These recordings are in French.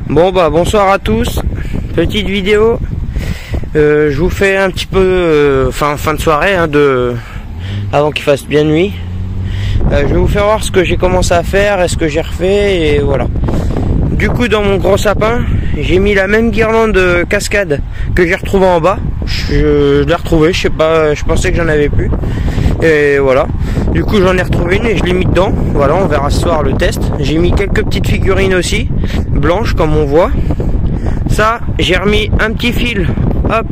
Bon bah bonsoir à tous, petite vidéo, je vous fais un petit peu fin de soirée avant qu'il fasse bien nuit. Je vais vous faire voir ce que j'ai commencé à faire et ce que j'ai refait et voilà. Du coup dans mon gros sapin j'ai mis la même guirlande de cascade que j'ai retrouvée en bas. Je l'ai retrouvée, je sais pas, je pensais que j'en avais plus. Et voilà, du coup j'en ai retrouvé une et je l'ai mis dedans. Voilà, on verra ce soir le test. J'ai mis quelques petites figurines aussi, blanches comme on voit. Ça, j'ai remis un petit fil, hop,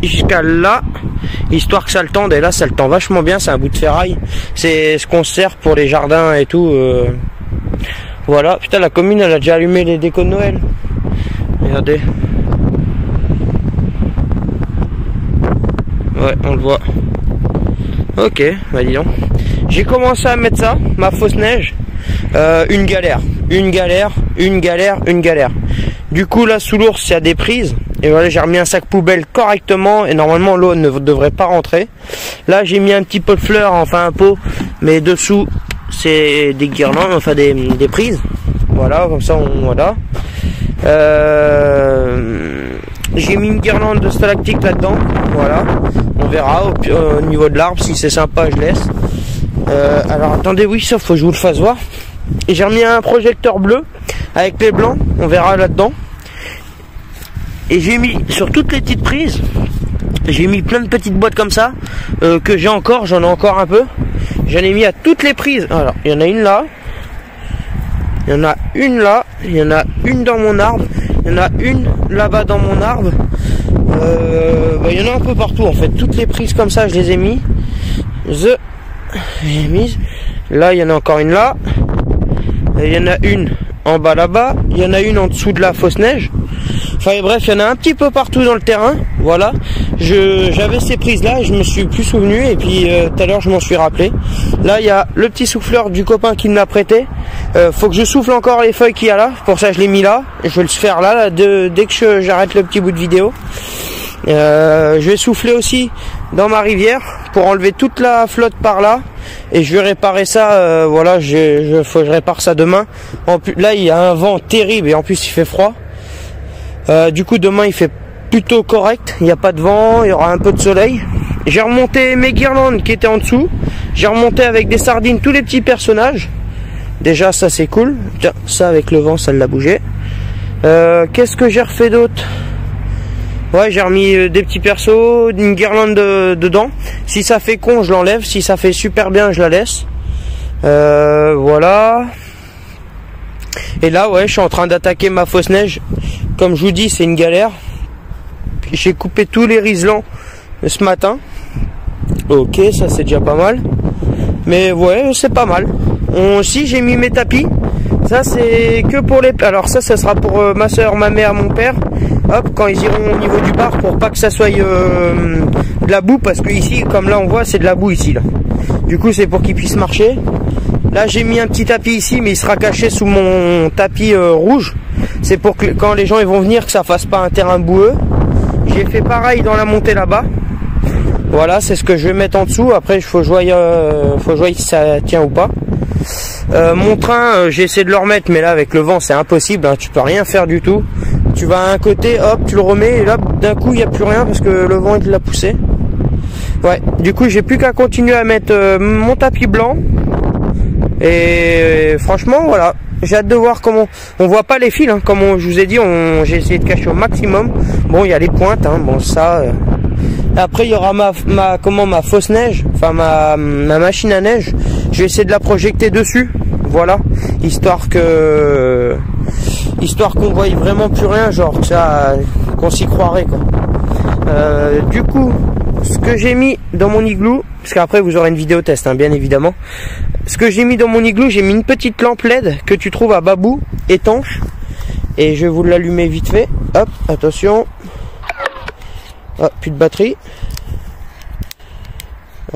jusqu'à là, histoire que ça le tende. Et là ça le tend vachement bien, c'est un bout de ferraille. C'est ce qu'on sert pour les jardins et tout. Voilà, putain la commune elle a déjà allumé les décos de Noël. Regardez. Ouais, on le voit. Ok, bah dis donc. J'ai commencé à mettre ça, ma fausse neige. Une galère. Du coup là sous l'ours il y a des prises. Et voilà, j'ai remis un sac poubelle correctement. Et normalement l'eau ne devrait pas rentrer. Là j'ai mis un petit pot de fleurs, enfin un pot. Mais dessous c'est des guirlandes, enfin des prises. Voilà, comme ça on voilà. J'ai mis une guirlande de stalactites là-dedans. Voilà. On verra au niveau de l'arbre, si c'est sympa je laisse. Alors attendez, oui ça faut que je vous le fasse voir. Et j'ai remis un projecteur bleu avec les blancs, on verra là-dedans. Et j'ai mis sur toutes les petites prises, j'ai mis plein de petites boîtes comme ça, que j'ai encore, j'en ai encore un peu. J'en ai mis à toutes les prises. Alors il y en a une là, il y en a une là, il y en a une dans mon arbre, il y en a une là-bas dans mon arbre. Il y en a un peu partout en fait. Toutes les prises comme ça je les ai mis. Là il y en a encore une là. Il y en a une en bas là-bas. Il y en a une en dessous de la fausse neige. Enfin bref, il y en a un petit peu partout dans le terrain. Voilà. J'avais ces prises là et je me suis plus souvenu. Et puis tout à l'heure je m'en suis rappelé. Là il y a le petit souffleur du copain qui me l'a prêté. Faut que je souffle encore les feuilles qu'il y a là. Pour ça je l'ai mis là. Je vais le faire là dès que j'arrête le petit bout de vidéo. Je vais souffler aussi dans ma rivière pour enlever toute la flotte par là. Et je vais réparer ça. Voilà, faut que je répare ça demain. En plus, là il y a un vent terrible et en plus il fait froid. Du coup demain il fait plutôt correct. Il n'y a pas de vent, il y aura un peu de soleil. J'ai remonté mes guirlandes qui étaient en dessous. J'ai remonté avec des sardines tous les petits personnages. Déjà ça c'est cool. Tiens, ça avec le vent ça l'a bougé. Qu'est-ce que j'ai refait d'autre? Ouais, j'ai remis des petits persos, une guirlande dedans. Si ça fait con je l'enlève, si ça fait super bien je la laisse. Voilà. Et là ouais, je suis en train d'attaquer ma fausse neige. Comme je vous dis c'est une galère. J'ai coupé tous les riselants ce matin. Ok, ça c'est déjà pas mal. Mais ouais, c'est pas mal. Si j'ai mis mes tapis. Ça c'est que pour les... Alors ça sera pour ma soeur, ma mère, mon père. Hop, quand ils iront au niveau du bar pour pas que ça soit de la boue. Parce que ici, comme là on voit, c'est de la boue ici là. Du coup c'est pour qu'ils puissent marcher. Là j'ai mis un petit tapis ici mais il sera caché sous mon tapis rouge. C'est pour que quand les gens ils vont venir que ça fasse pas un terrain boueux. J'ai fait pareil dans la montée là-bas. Voilà, c'est ce que je vais mettre en dessous. Après il faut que je voie si ça tient ou pas. Mon train, j'ai essayé de le remettre, mais là avec le vent c'est impossible, hein, tu peux rien faire du tout. Tu vas à un côté, hop, tu le remets, et là d'un coup il n'y a plus rien parce que le vent il l'a poussé. Ouais, du coup j'ai plus qu'à continuer à mettre mon tapis blanc. Et franchement voilà, j'ai hâte de voir comment. On voit pas les fils, hein, comme je vous ai dit, j'ai essayé de cacher au maximum. Bon, il y a les pointes, hein, bon ça. Après il y aura ma fausse neige, enfin ma machine à neige. Je vais essayer de la projeter dessus, voilà, histoire qu'on voie vraiment plus rien, genre que ça, qu'on s'y croirait quoi. Du coup, ce que j'ai mis dans mon igloo, parce qu'après vous aurez une vidéo test, hein, bien évidemment. Ce que j'ai mis dans mon igloo, j'ai mis une petite lampe LED que tu trouves à Babou, étanche, et je vais vous l'allumer vite fait. Hop, attention. Ah, plus de batterie.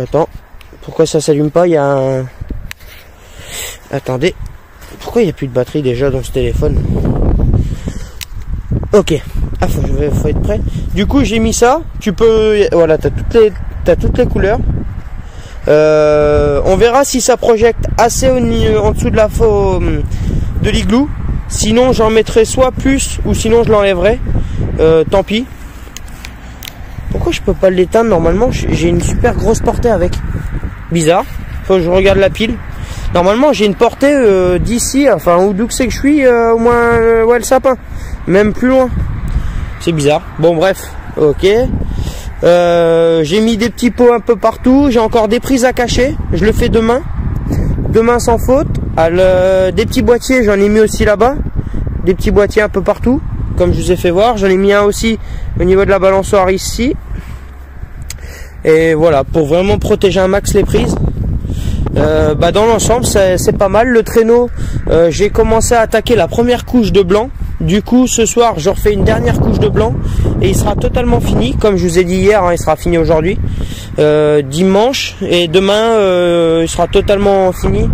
Attends, pourquoi ça s'allume pas? Il y a un... Attendez, pourquoi il n'y a plus de batterie déjà dans ce téléphone? Ok, ah, faut être prêt. Du coup j'ai mis ça, tu peux... Voilà, t'as toutes les couleurs. On verra si ça projette assez en dessous de l'igloo. Sinon j'en mettrai soit plus ou sinon je l'enlèverai. Tant pis. Pourquoi je peux pas l'éteindre? Normalement j'ai une super grosse portée avec. Bizarre. Faut que je regarde la pile. Normalement j'ai une portée d'ici, enfin où d'où que c'est que je suis, au moins ouais, le sapin. Même plus loin. C'est bizarre. Bon bref, ok. J'ai mis des petits pots un peu partout. J'ai encore des prises à cacher. Je le fais demain. Demain sans faute. Des petits boîtiers, j'en ai mis aussi là-bas. Des petits boîtiers un peu partout. Comme je vous ai fait voir. J'en ai mis un aussi au niveau de la balançoire ici. Et voilà, pour vraiment protéger un max les prises. Dans l'ensemble c'est pas mal. Le traîneau, j'ai commencé à attaquer la première couche de blanc. Du coup ce soir je refais une dernière couche de blanc et il sera totalement fini. Comme je vous ai dit hier, hein, il sera fini aujourd'hui, dimanche, et demain il sera totalement fini.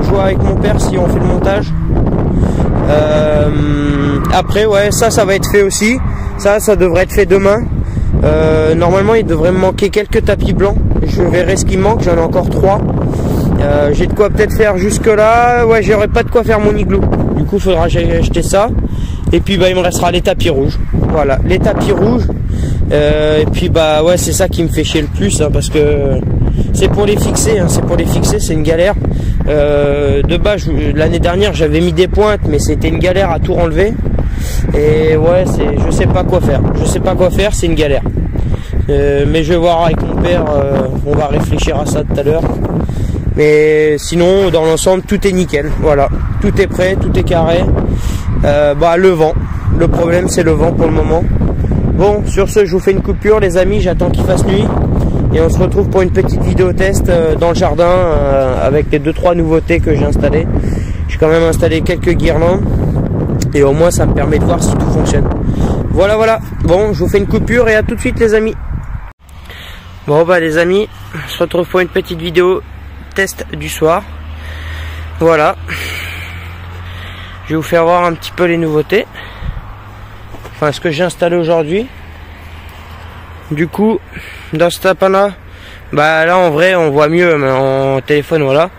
Je vois avec mon père si on fait le montage. Après ouais, ça va être fait aussi. Ça devrait être fait demain. Normalement il devrait me manquer quelques tapis blancs. Je verrai ce qui manque, j'en ai encore 3. J'ai de quoi peut-être faire jusque là. Ouais, j'aurai pas de quoi faire mon igloo. Du coup faudra acheter ça. Et puis il me restera les tapis rouges. Voilà, les tapis rouges. Et puis ouais, c'est ça qui me fait chier le plus, hein, parce que c'est pour les fixer, hein, c'est une galère. De base l'année dernière j'avais mis des pointes, mais c'était une galère à tout enlever. Et ouais, je sais pas quoi faire, c'est une galère. Mais je vais voir avec mon père, on va réfléchir à ça tout à l'heure. Mais sinon dans l'ensemble tout est nickel. Voilà, tout est prêt, tout est carré. Le vent, le problème c'est le vent pour le moment. Bon, sur ce je vous fais une coupure les amis, j'attends qu'il fasse nuit. Et on se retrouve pour une petite vidéo test dans le jardin, avec les 2-3 nouveautés que j'ai installées. J'ai quand même installé quelques guirlandes. Et au moins ça me permet de voir si tout fonctionne. Voilà. Bon, je vous fais une coupure et à tout de suite les amis. Bon les amis, on se retrouve pour une petite vidéo test du soir. Voilà. Je vais vous faire voir un petit peu les nouveautés. Enfin ce que j'ai installé aujourd'hui. Du coup, dans ce tapin là, là en vrai on voit mieux mais en téléphone, voilà.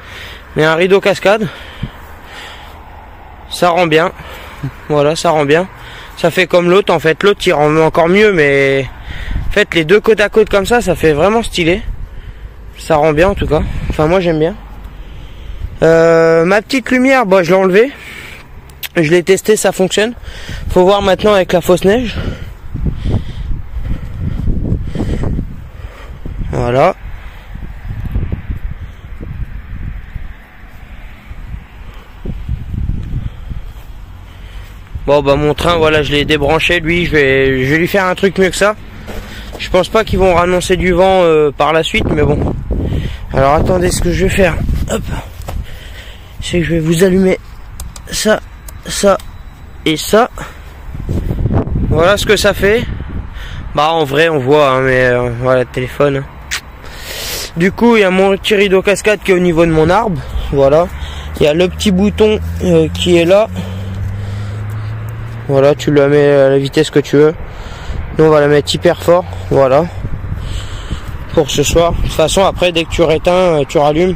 Mais un rideau cascade. Ça rend bien. Voilà, ça rend bien. Ça fait comme l'autre en fait. L'autre il rend encore mieux, mais en fait les deux côte à côte comme ça fait vraiment stylé. Ça rend bien en tout cas. Enfin moi j'aime bien. Ma petite lumière, je l'ai enlevée. Je l'ai testé, ça fonctionne. Faut voir maintenant avec la fausse neige. Voilà. Bon mon train, voilà, je l'ai débranché lui, je vais lui faire un truc mieux que ça. Je pense pas qu'ils vont annoncer du vent par la suite, mais bon. Alors attendez, ce que je vais faire, hop, c'est que je vais vous allumer ça et ça. Voilà ce que ça fait. En vrai on voit, hein, mais voilà, le téléphone. Du coup il y a mon petit rideau cascade qui est au niveau de mon arbre. Voilà. Il y a le petit bouton qui est là. Voilà, tu la mets à la vitesse que tu veux. Nous on va la mettre hyper fort. Voilà. Pour ce soir. De toute façon après dès que tu réteins, tu rallumes.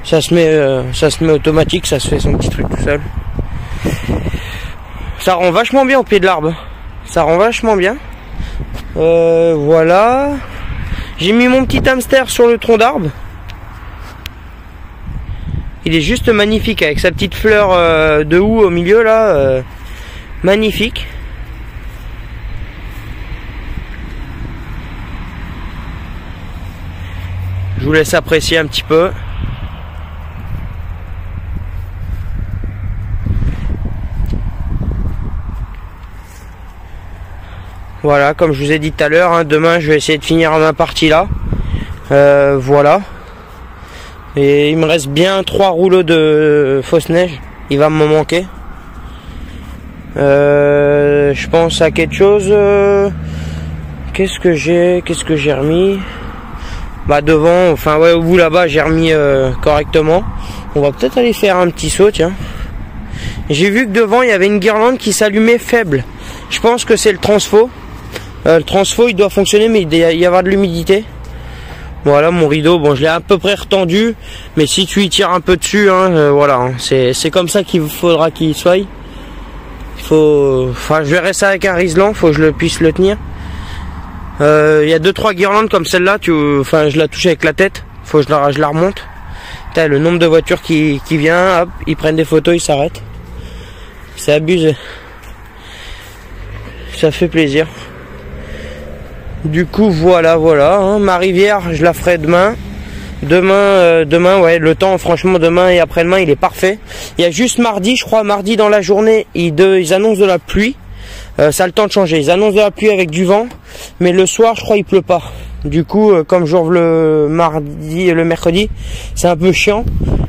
Ça se met automatique, ça se fait son petit truc tout seul. Ça rend vachement bien au pied de l'arbre. Ça rend vachement bien. Voilà. J'ai mis mon petit hamster sur le tronc d'arbre. Il est juste magnifique avec sa petite fleur de houx au milieu là. Magnifique. Je vous laisse apprécier un petit peu. Voilà, comme je vous ai dit tout à l'heure, hein, demain je vais essayer de finir ma partie là. Voilà. Et il me reste bien 3 rouleaux de fausse neige. Il va me manquer. Je pense à quelque chose. Qu'est-ce que j'ai remis? Devant, enfin ouais, au bout là-bas j'ai remis correctement. On va peut-être aller faire un petit saut, tiens. J'ai vu que devant il y avait une guirlande qui s'allumait faible. Je pense que c'est le transfo. Le transfo il doit fonctionner, mais il doit y avoir de l'humidité. Voilà mon rideau, je l'ai à peu près retendu, mais si tu y tires un peu dessus, hein, voilà, hein, c'est comme ça qu'il faudra qu'il soit. Enfin, je verrai ça avec un Riesland, faut que je puisse le tenir. Il y a 2-3 guirlandes comme celle-là, enfin, je la touche avec la tête, faut que je la remonte. Putain, le nombre de voitures qui vient, hop, ils prennent des photos, ils s'arrêtent. C'est abusé. Ça fait plaisir. Du coup, voilà, hein, ma rivière, je la ferai demain. Demain, ouais, le temps, franchement, demain et après-demain, il est parfait. Il y a juste mardi, je crois, mardi dans la journée, ils annoncent de la pluie. Ça a le temps de changer. Ils annoncent de la pluie avec du vent, mais le soir, je crois, il pleut pas. Du coup, comme j'ouvre le mardi et le mercredi, c'est un peu chiant.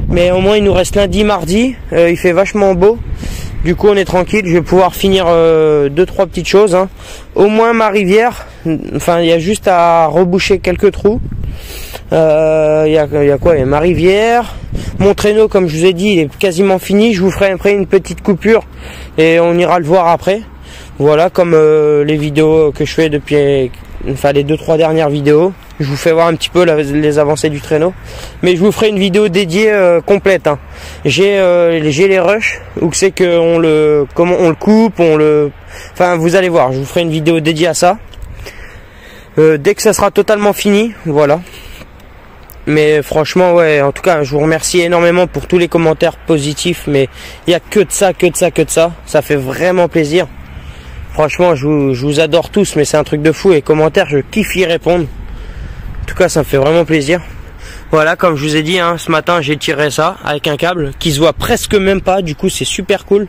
Mais au moins, il nous reste lundi, mardi. Il fait vachement beau. Du coup, on est tranquille. Je vais pouvoir finir 2-3 petites choses. Hein. Au moins, ma rivière. Enfin, il y a juste à reboucher quelques trous. Il y a quoi? Il y a ma rivière. Mon traîneau, comme je vous ai dit, il est quasiment fini. Je vous ferai après une petite coupure et on ira le voir après. Voilà, comme les vidéos que je fais depuis, enfin les 2-3 dernières vidéos. Je vous fais voir un petit peu les avancées du traîneau. Mais je vous ferai une vidéo dédiée complète. Hein. J'ai les rushs où c'est que comment on le coupe, enfin vous allez voir. Je vous ferai une vidéo dédiée à ça. Dès que ça sera totalement fini, voilà. Mais franchement, ouais, en tout cas, je vous remercie énormément pour tous les commentaires positifs. Mais il n'y a que de ça, que de ça, que de ça. Ça fait vraiment plaisir. Franchement, je vous adore tous, mais c'est un truc de fou. Et commentaires, je kiffe y répondre. En tout cas, ça me fait vraiment plaisir. Voilà, comme je vous ai dit, hein, ce matin, j'ai tiré ça avec un câble qui se voit presque même pas. Du coup, c'est super cool.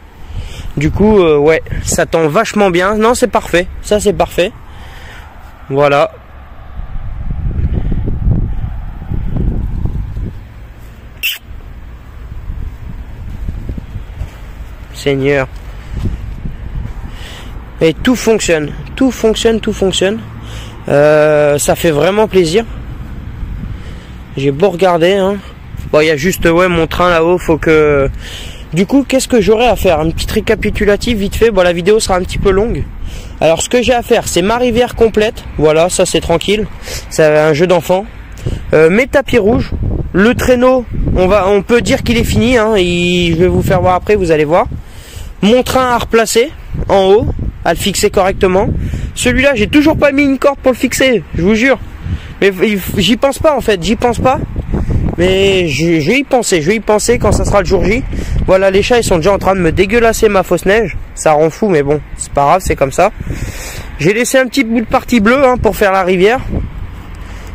Du coup, ouais, ça tend vachement bien. Non, c'est parfait. Ça, c'est parfait. Voilà. Seigneur. Et tout fonctionne. Tout fonctionne, tout fonctionne. Ça fait vraiment plaisir. J'ai beau regarder. Hein. Bon, il y a juste ouais, mon train là-haut. Faut que... Du coup, qu'est-ce que j'aurai à faire? Un petit récapitulatif vite fait. Bon, la vidéo sera un petit peu longue. Alors, ce que j'ai à faire, c'est ma rivière complète. Voilà, ça c'est tranquille. C'est un jeu d'enfant. Mes tapis rouges. Le traîneau, on peut dire qu'il est fini. Hein, je vais vous faire voir après, vous allez voir. Mon train à replacer en haut, à le fixer correctement. Celui-là, j'ai toujours pas mis une corde pour le fixer, je vous jure. Mais j'y pense pas en fait, j'y pense pas. Mais je vais y penser quand ça sera le jour J. Voilà, les chats ils sont déjà en train de me dégueulasser ma fausse neige. Ça rend fou, mais bon, c'est pas grave, c'est comme ça. J'ai laissé un petit bout de partie bleue hein, pour faire la rivière.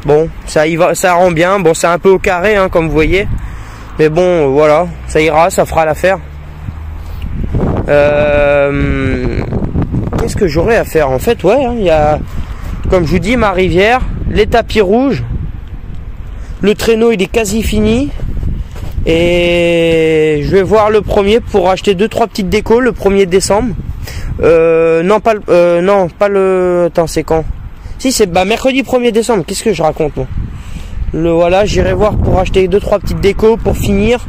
Bon, ça y va, ça rend bien. Bon, c'est un peu au carré, hein, comme vous voyez. Mais bon, voilà, ça ira, ça fera l'affaire. Qu'est-ce que j'aurais à faire? En fait, ouais, hein, il y a, comme je vous dis, ma rivière, les tapis rouges. Le traîneau, il est quasi fini. Et je vais voir le premier pour acheter 2-3 petites décos le 1er décembre. Non, pas le... Attends, c'est quand? Si, c'est mercredi 1er décembre. Qu'est-ce que je raconte, moi? Voilà, j'irai voir pour acheter 2-3 petites décos pour finir.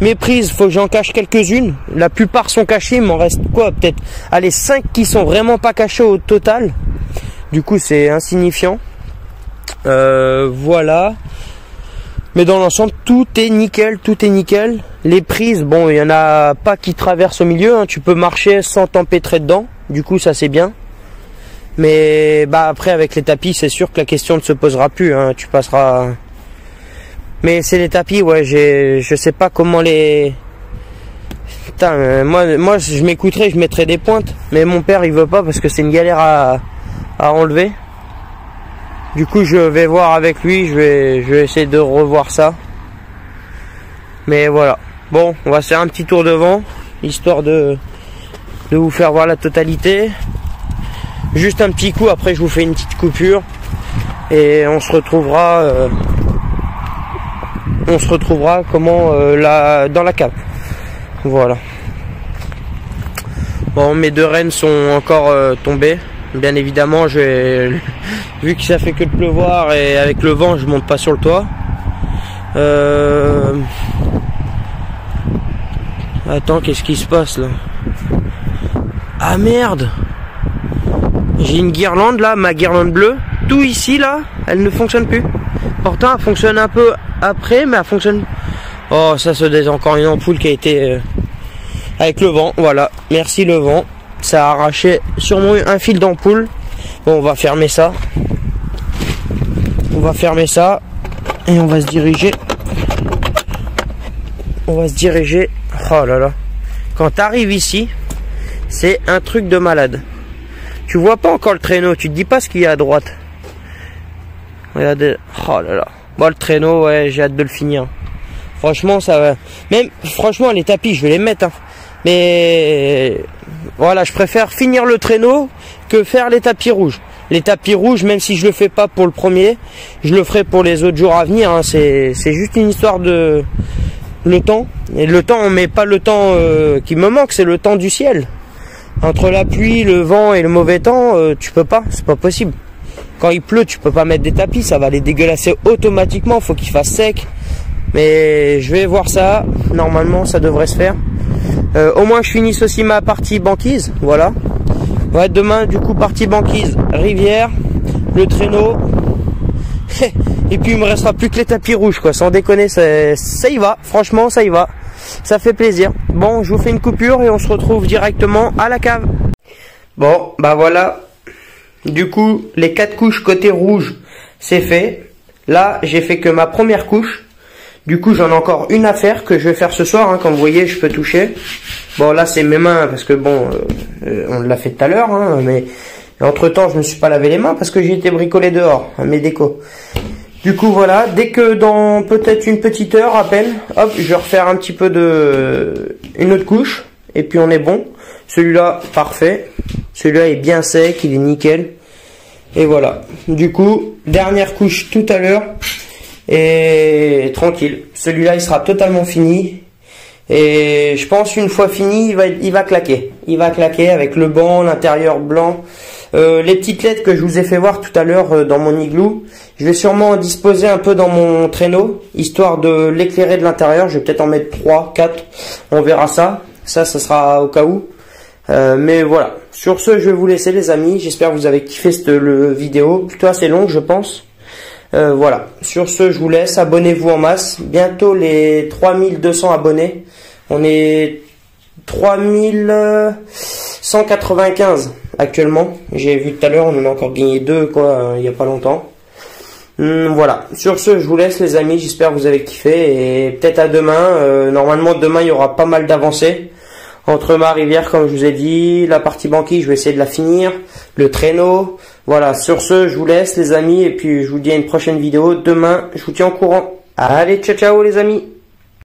Mes prises, faut que j'en cache quelques-unes. La plupart sont cachées, il m'en reste quoi? Peut-être, allez, 5 qui sont vraiment pas cachées au total. Du coup, c'est insignifiant. Voilà. Mais dans l'ensemble, tout est nickel, tout est nickel. Les prises, bon, il y en a pas qui traversent au milieu. Hein. Tu peux marcher sans t'empêtrer dedans. Du coup, ça c'est bien. Mais bah après, avec les tapis, c'est sûr que la question ne se posera plus. Hein. Tu passeras. Mais c'est les tapis, ouais. Je sais pas comment les. Putain, moi, je m'écouterais, je mettrais des pointes. Mais mon père, il veut pas parce que c'est une galère à enlever. Du coup, je vais voir avec lui, je vais essayer de revoir ça. Mais voilà. Bon, on va faire un petit tour devant, histoire de vous faire voir la totalité. Juste un petit coup, après je vous fais une petite coupure. Et on se retrouvera comment dans la cave. Voilà. Bon, mes 2 rennes sont encore tombées. Bien évidemment, vu que ça fait que de pleuvoir et avec le vent, je monte pas sur le toit. Attends, qu'est-ce qui se passe là? Ah merde! J'ai une guirlande là, ma guirlande bleue. Tout ici là, elle ne fonctionne plus. Pourtant, elle fonctionne un peu après, mais elle fonctionne. Oh, ça c'est encore une ampoule qui a été avec le vent. Voilà, merci le vent. ça a arraché sûrement un fil d'ampoule. Bon, on va fermer ça. On va fermer ça. Et on va se diriger. On va se diriger. Oh là là. Quand tu arrives ici, c'est un truc de malade. Tu vois pas encore le traîneau. Tu te dis pas ce qu'il y a à droite. Regardez. Oh là là. Bon, le traîneau, ouais, j'ai hâte de le finir. Franchement, ça va. Même, franchement, les tapis, je vais les mettre. Hein. Mais voilà, je préfère finir le traîneau que faire les tapis rouges. Les tapis rouges, même si je le fais pas pour le premier, je le ferai pour les autres jours à venir. Hein. C'est juste une histoire de le temps. Et le temps, mais pas le temps qui me manque, c'est le temps du ciel. Entre la pluie, le vent et le mauvais temps, tu peux pas, c'est pas possible. Quand il pleut, tu peux pas mettre des tapis, ça va les dégueulasser automatiquement. Faut qu'il fasse sec. Mais je vais voir ça. Normalement, ça devrait se faire. Au moins, je finisse aussi ma partie banquise. Voilà. Ouais, demain, du coup, partie banquise, rivière, le traîneau. Et puis, il me restera plus que les tapis rouges, quoi. Sans déconner, ça y va. Franchement, ça y va. Ça fait plaisir. Bon, je vous fais une coupure et on se retrouve directement à la cave. Bon, bah voilà. Du coup, les 4 couches côté rouge, c'est fait. Là, j'ai fait que ma première couche. Du coup, j'en ai encore une à faire que je vais faire ce soir. Hein. Comme vous voyez, je peux toucher. Bon, là, c'est mes mains parce que bon, on l'a fait tout à l'heure. Hein, mais entre temps, je me suis pas lavé les mains parce que j'ai été bricolé dehors, à mes décos. Du coup, voilà. Dès que dans peut-être une petite heure à peine, hop, je vais refaire un petit peu une autre couche. Et puis, on est bon. Celui-là, parfait. Celui-là est bien sec, il est nickel. Et voilà. Du coup, dernière couche tout à l'heure. Et tranquille. Celui-là, il sera totalement fini. Et je pense une fois fini, il va claquer. Il va claquer avec le banc, l'intérieur blanc. Les petites LED que je vous ai fait voir tout à l'heure dans mon igloo. Je vais sûrement en disposer un peu dans mon traîneau, histoire de l'éclairer de l'intérieur. Je vais peut-être en mettre 3, 4. On verra ça. Ça sera au cas où. Mais voilà. Sur ce, je vais vous laisser les amis. J'espère que vous avez kiffé cette vidéo. Plutôt assez longue, je pense. Voilà. Sur ce, je vous laisse. Abonnez-vous en masse. Bientôt les 3200 abonnés. On est 3195 actuellement. J'ai vu tout à l'heure, on en a encore gagné 2 quoi, il n'y a pas longtemps. Voilà. Sur ce, je vous laisse les amis. J'espère que vous avez kiffé. Et peut-être à demain. Normalement, demain, il y aura pas mal d'avancées. Entre ma rivière, comme je vous ai dit, la partie banquise, je vais essayer de la finir, le traîneau. Voilà, sur ce, je vous laisse les amis, et puis je vous dis à une prochaine vidéo. Demain, je vous tiens au courant. Allez, ciao ciao les amis.